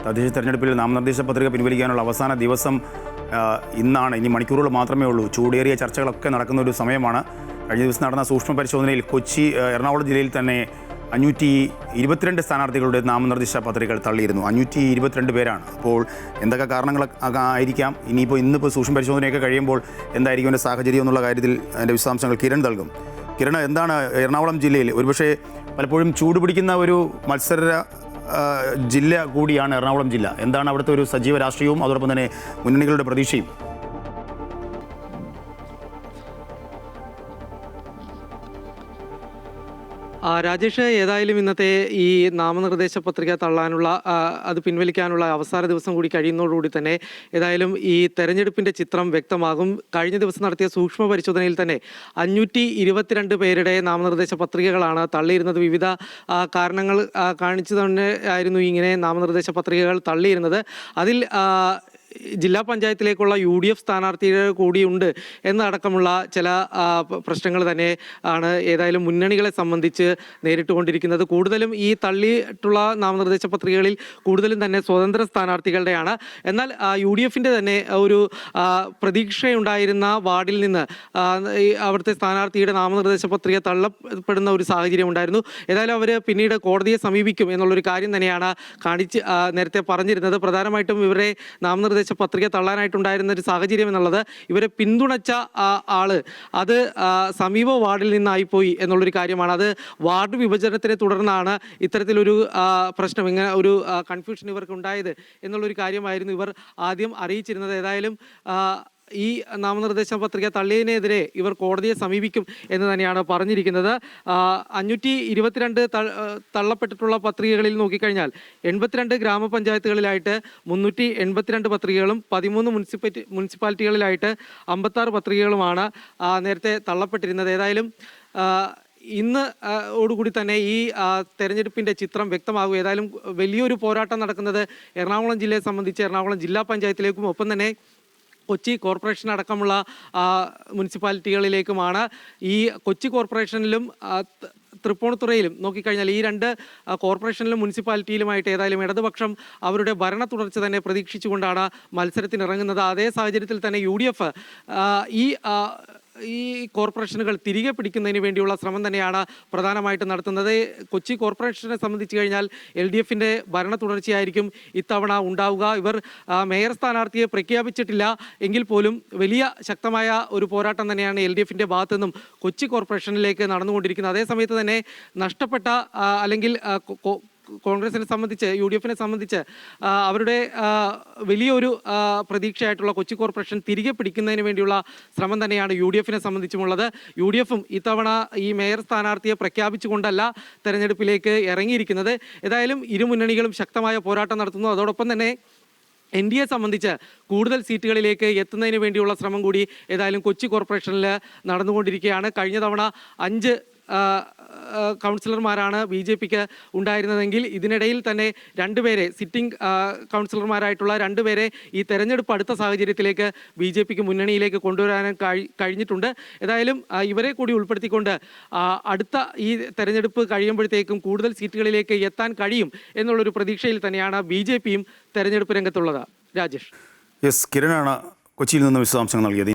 തദ്ദേശ തെരഞ്ഞെടുപ്പിൽ നാമനിർദ്ദേശ പത്രിക പിൻവലിക്കാനുള്ള അവസാന ദിവസം ഇന്നാണ്. ഇനി മണിക്കൂറുകൾ മാത്രമേ ഉള്ളൂ. ചൂടേറിയ ചർച്ചകളൊക്കെ നടക്കുന്ന ഒരു സമയമാണ്. കഴിഞ്ഞ ദിവസം നടന്ന സൂക്ഷ്മ പരിശോധനയിൽ എറണാകുളം ജില്ലയിൽ തന്നെ 522 സ്ഥാനാർത്ഥികളുടെ നാമനിർദ്ദേശ പത്രികകൾ തള്ളിയിരുന്നു. 522 പേരാണ്. അപ്പോൾ എന്തൊക്കെ കാരണങ്ങൾ ആയിരിക്കാം, ഇന്നിപ്പോൾ സൂക്ഷ്മ പരിശോധനയൊക്കെ കഴിയുമ്പോൾ എന്തായിരിക്കും എൻ്റെ സാഹചര്യം എന്നുള്ള കാര്യത്തിൽ എൻ്റെ വിശദാംശങ്ങൾ കിരൺ നൽകും. കിരൺ, എന്താണ് എറണാകുളം ജില്ലയിൽ ഒരുപക്ഷെ പലപ്പോഴും ചൂടുപിടിക്കുന്ന ഒരു മത്സര ജില്ല കൂടിയാണ് എറണാകുളം ജില്ല. എന്താണ് അവിടുത്തെ ഒരു സജീവ രാഷ്ട്രീയവും അതോടൊപ്പം തന്നെ മുന്നണികളുടെ പ്രതീക്ഷയും? രാജേഷ്, ഏതായാലും ഇന്നത്തെ ഈ നാമനിർദ്ദേശ പത്രിക തള്ളാനുള്ള അത് പിൻവലിക്കാനുള്ള അവസാന ദിവസം കൂടി കഴിയുന്നതോടുകൂടി തന്നെ ഏതായാലും ഈ തെരഞ്ഞെടുപ്പിൻ്റെ ചിത്രം വ്യക്തമാകും. കഴിഞ്ഞ ദിവസം നടത്തിയ സൂക്ഷ്മ പരിശോധനയിൽ തന്നെ 522 പേരുടെ നാമനിർദ്ദേശ പത്രികകളാണ് തള്ളിയിരുന്നത്. വിവിധ കാരണങ്ങൾ കാണിച്ചു തന്നെ ആയിരുന്നു ഇങ്ങനെ നാമനിർദ്ദേശ പത്രികകൾ തള്ളിയിരുന്നത്. അതിൽ ജില്ലാ പഞ്ചായത്തിലേക്കുള്ള UDF സ്ഥാനാർത്ഥികൾ കൂടിയുണ്ട് എന്നടക്കമുള്ള ചില പ്രശ്നങ്ങൾ തന്നെ ആണ് ഏതായാലും മുന്നണികളെ സംബന്ധിച്ച് നേരിട്ടുകൊണ്ടിരിക്കുന്നത്. കൂടുതലും ഈ തള്ളിയിട്ടുള്ള നാമനിർദ്ദേശ പത്രികകളിൽ കൂടുതലും തന്നെ സ്വതന്ത്ര സ്ഥാനാർത്ഥികളുടെയാണ്. എന്നാൽ UDFൻ്റെ തന്നെ ഒരു പ്രതീക്ഷയുണ്ടായിരുന്ന വാർഡിൽ നിന്ന് അവിടുത്തെ സ്ഥാനാർത്ഥിയുടെ നാമനിർദ്ദേശ പത്രിക തള്ളപ്പെടുന്ന ഒരു സാഹചര്യം ഉണ്ടായിരുന്നു. ഏതായാലും അവർ പിന്നീട് കോടതിയെ സമീപിക്കും എന്നുള്ളൊരു കാര്യം തന്നെയാണ് നേരത്തെ പറഞ്ഞിരുന്നത്. പ്രധാനമായിട്ടും ഇവരുടെ നാമനിർദ്ദേശ പത്രിക തള്ളാനായിട്ടുണ്ടായിരുന്ന ഒരു സാഹചര്യം എന്നുള്ളത് ഇവരെ പിന്തുണച്ച ആള് അത് സമീപ വാർഡിൽ നിന്നായിപ്പോയി എന്നുള്ളൊരു കാര്യമാണ്. അത് വാർഡ് വിഭജനത്തിനെ തുടർന്നാണ് ഇത്തരത്തിലൊരു പ്രശ്നം, ഇങ്ങനെ ഒരു കൺഫ്യൂഷൻ ഇവർക്ക് ഉണ്ടായത് എന്നുള്ളൊരു കാര്യമായിരുന്നു ഇവർ ആദ്യം അറിയിച്ചിരുന്നത്. ഏതായാലും ഈ നാമനിർദ്ദേശ പത്രിക തള്ളിയതിനെതിരെ ഇവർ കോടതിയെ സമീപിക്കും എന്ന് തന്നെയാണ് പറഞ്ഞിരിക്കുന്നത്. 522 തള്ളപ്പെട്ടിട്ടുള്ള പത്രികകളിൽ നോക്കിക്കഴിഞ്ഞാൽ 82 ഗ്രാമപഞ്ചായത്തുകളിലായിട്ട് 382 പത്രികകളും 13 മുനിസിപ്പാലിറ്റികളിലായിട്ട് 56 പത്രികകളുമാണ് നേരത്തെ തള്ളപ്പെട്ടിരുന്നത്. ഏതായാലും ഇന്ന് ഓടുകൂടി തന്നെ ഈ തെരഞ്ഞെടുപ്പിൻ്റെ ചിത്രം വ്യക്തമാകും. ഏതായാലും വലിയൊരു പോരാട്ടം നടക്കുന്നത് എറണാകുളം ജില്ലയെ സംബന്ധിച്ച് എറണാകുളം ജില്ലാ പഞ്ചായത്തിലേക്കും ഒപ്പം തന്നെ കൊച്ചി കോർപ്പറേഷൻ അടക്കമുള്ള മുനിസിപ്പാലിറ്റികളിലേക്കുമാണ്. ഈ കൊച്ചി കോർപ്പറേഷനിലും തൃപ്പൂണിത്തുറയിലും നോക്കിക്കഴിഞ്ഞാൽ ഈ 2 കോർപ്പറേഷനിലും മുനിസിപ്പാലിറ്റിയിലുമായിട്ട് ഏതായാലും ഇടതുപക്ഷം അവരുടെ ഭരണ തുടർച്ച തന്നെ പ്രതീക്ഷിച്ചുകൊണ്ടാണ് മത്സരത്തിനിറങ്ങുന്നത്. അതേ സാഹചര്യത്തിൽ തന്നെ UDF ഈ കോർപ്പറേഷനുകൾ തിരികെ പിടിക്കുന്നതിന് വേണ്ടിയുള്ള ശ്രമം തന്നെയാണ് പ്രധാനമായിട്ടും നടത്തുന്നത്. കൊച്ചി കോർപ്പറേഷനെ സംബന്ധിച്ച് കഴിഞ്ഞാൽ LDFൻ്റെ ഭരണ തുടർച്ചയായിരിക്കും ഇത്തവണ ഉണ്ടാവുക. ഇവർ മേയർ സ്ഥാനാർത്ഥിയെ പ്രഖ്യാപിച്ചിട്ടില്ല എങ്കിൽ പോലും വലിയ ശക്തമായ ഒരു പോരാട്ടം തന്നെയാണ് LDFൻ്റെ ഭാഗത്തു നിന്നും കൊച്ചി കോർപ്പറേഷനിലേക്ക് നടന്നുകൊണ്ടിരിക്കുന്നത്. അതേസമയത്ത് തന്നെ നഷ്ടപ്പെട്ട അല്ലെങ്കിൽ കോൺഗ്രസിനെ സംബന്ധിച്ച് UDFനെ സംബന്ധിച്ച് അവരുടെ വലിയൊരു പ്രതീക്ഷയായിട്ടുള്ള കൊച്ചി കോർപ്പറേഷൻ തിരികെ പിടിക്കുന്നതിന് വേണ്ടിയുള്ള ശ്രമം തന്നെയാണ് UDFനെ സംബന്ധിച്ചുമുള്ളത്. UDFും ഇത്തവണ ഈ മേയർ സ്ഥാനാർത്ഥിയെ പ്രഖ്യാപിച്ചുകൊണ്ടല്ല തെരഞ്ഞെടുപ്പിലേക്ക് ഇറങ്ങിയിരിക്കുന്നത്. ഏതായാലും ഇരു മുന്നണികളും ശക്തമായ പോരാട്ടം നടത്തുന്നു. അതോടൊപ്പം തന്നെ NDA സംബന്ധിച്ച് കൂടുതൽ സീറ്റുകളിലേക്ക് എത്തുന്നതിന് വേണ്ടിയുള്ള ശ്രമം കൂടി ഏതായാലും കൊച്ചി കോർപ്പറേഷനിൽ നടന്നുകൊണ്ടിരിക്കുകയാണ്. കഴിഞ്ഞ തവണ 5 കൗൺസിലർമാരാണ് BJPക്ക് ഉണ്ടായിരുന്നതെങ്കിൽ ഇതിനിടയിൽ തന്നെ 2 പേരെ സിറ്റിംഗ് കൗൺസിലർമാരായിട്ടുള്ള 2 പേരെ ഈ തെരഞ്ഞെടുപ്പ് അടുത്ത സാഹചര്യത്തിലേക്ക് BJPക്ക് മുന്നണിയിലേക്ക് കൊണ്ടുവരാൻ കഴിഞ്ഞിട്ടുണ്ട്. ഏതായാലും ഇവരെ കൂടി ഉൾപ്പെടുത്തിക്കൊണ്ട് അടുത്ത ഈ തെരഞ്ഞെടുപ്പ് കഴിയുമ്പോഴത്തേക്കും കൂടുതൽ സീറ്റുകളിലേക്ക് എത്താൻ കഴിയും എന്നുള്ളൊരു പ്രതീക്ഷയിൽ തന്നെയാണ് BJPയും തെരഞ്ഞെടുപ്പ് രംഗത്തുള്ളത്. രാജേഷ്, കിരണാണ് കൊച്ചിയിൽ നിന്ന് വിശദാംശങ്ങൾ നൽകിയത്.